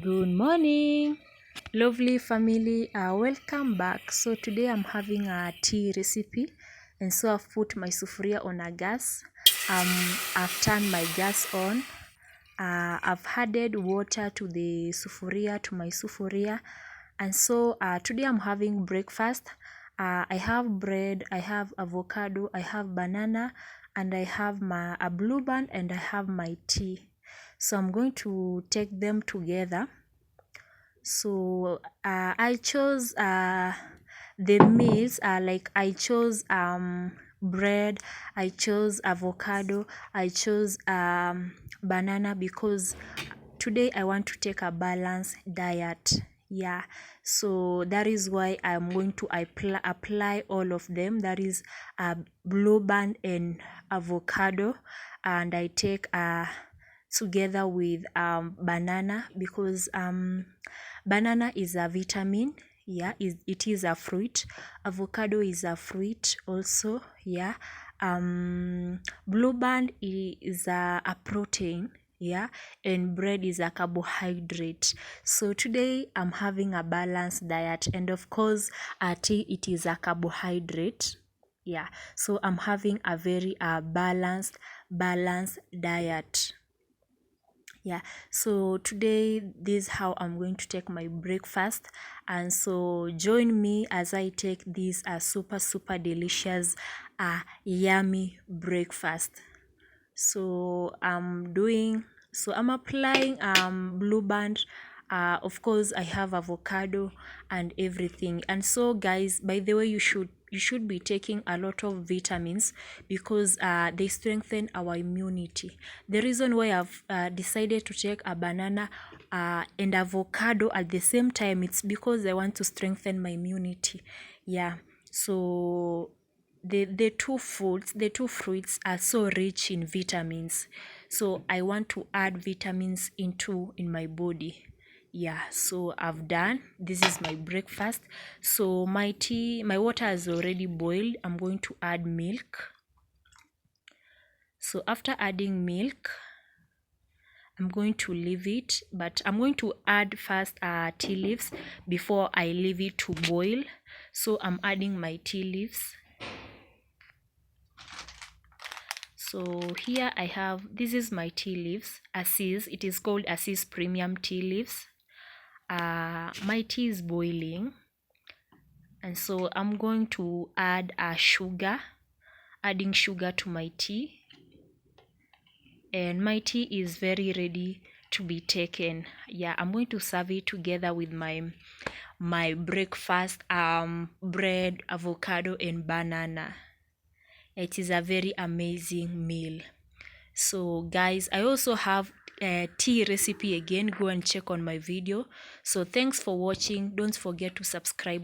Good morning, lovely family. Welcome back. So today I'm having a tea recipe, and so I've put my sufuria on a gas. I've turned my gas on. I've added water to the sufuria, to my sufuria, and so today I'm having breakfast. I have bread, I have avocado, I have banana, and I have a Blueband, and I have my tea. So I'm going to take them together. So I chose the meals, like I chose bread, I chose avocado, I chose banana, because today I want to take a balanced diet. Yeah, so that is why I'm going to apply all of them. That is Blueband and avocado, and I take together with banana, because banana is a vitamin. Yeah, it is a fruit. Avocado is a fruit also. Yeah, Blueband is a protein. Yeah, and bread is a carbohydrate. So today I'm having a balanced diet, and of course tea, it is a carbohydrate. Yeah, so I'm having a very balanced diet. Yeah, so today this is how I'm going to take my breakfast, and so join me as I take this super delicious yummy breakfast. So I'm applying Blueband. Of course I have avocado and everything. And so guys, by the way, you should be taking a lot of vitamins, because they strengthen our immunity. The reason why I've decided to take a banana and avocado at the same time, it's because I want to strengthen my immunity. Yeah, so the two fruits are so rich in vitamins, so I want to add vitamins in my body. Yeah, so I've done, this is my breakfast. So my water has already boiled. I'm going to add milk. So after adding milk, I'm going to leave it, but I'm going to add first tea leaves before I leave it to boil. So I'm adding my tea leaves. So here I have, this is my tea leaves, Assis. It is called Assis Premium Tea Leaves. My tea is boiling, and so I'm going to add sugar, adding sugar to my tea, and my tea is very ready to be taken. Yeah, I'm going to serve it together with my breakfast, bread, avocado, and banana. It is a very amazing meal. So guys, I also have a tea recipe again. Go and check on my video. So thanks for watching. Don't forget to subscribe.